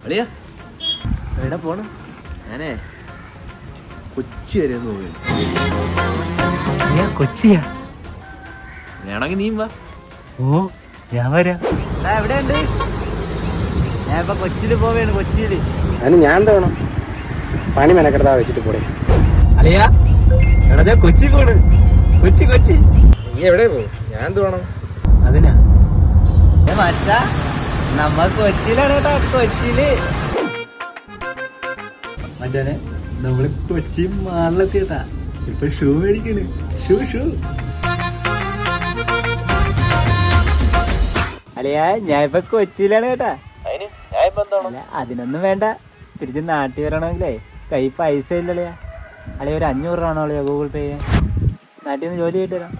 അളിയാ എവിടെ പോണ്? ഞാനേ കൊച്ചി വരെ പോവുകയാണ്. കൊച്ചിയാ? വേണമെങ്കിൽ നീയും വാ. ഓ ഞാൻ വരാം. എവിടെയുണ്ട്? ഞാൻ ഇപ്പൊ കൊച്ചിയില് പോവുകയാണ്. കൊച്ചിയില് അതിന് ഞാൻ എന്താ വേണം? പണി മെനക്കെടുത്താ വെച്ചിട്ട് പോടെ. അളിയാ എടാ കൊച്ചി പോണ്. കൊച്ചി കൊച്ചി. നീ എവിടെ പോകും? ഞാൻ എന്ത് വേണം? അതിനാ മറ്റാ നമ്മ കൊച്ചിയിലാണ് കേട്ടോ. കൊച്ചിയില് മച്ചാനെ നമ്മള് കൊച്ചി മാളിലെത്തിയട്ടാ. ഇപ്പൊ ഷൂ മേടിക്കണ്. ഷൂ അളിയാ ഞാൻ ഇപ്പൊ കൊച്ചിയിലാണ് കേട്ടാ. അല്ല അതിനൊന്നും വേണ്ട. തിരിച്ച് നാട്ടിൽ വരണമെങ്കിലേ കൈ പൈസ ഇല്ലളിയാ. അളിയ ഒരു 500 രൂപ ആണോ അളിയാ ഗൂഗിൾ പേ ചെയ്യാൻ? നാട്ടിൽ നിന്ന് ജോലി കിട്ടി തരാം.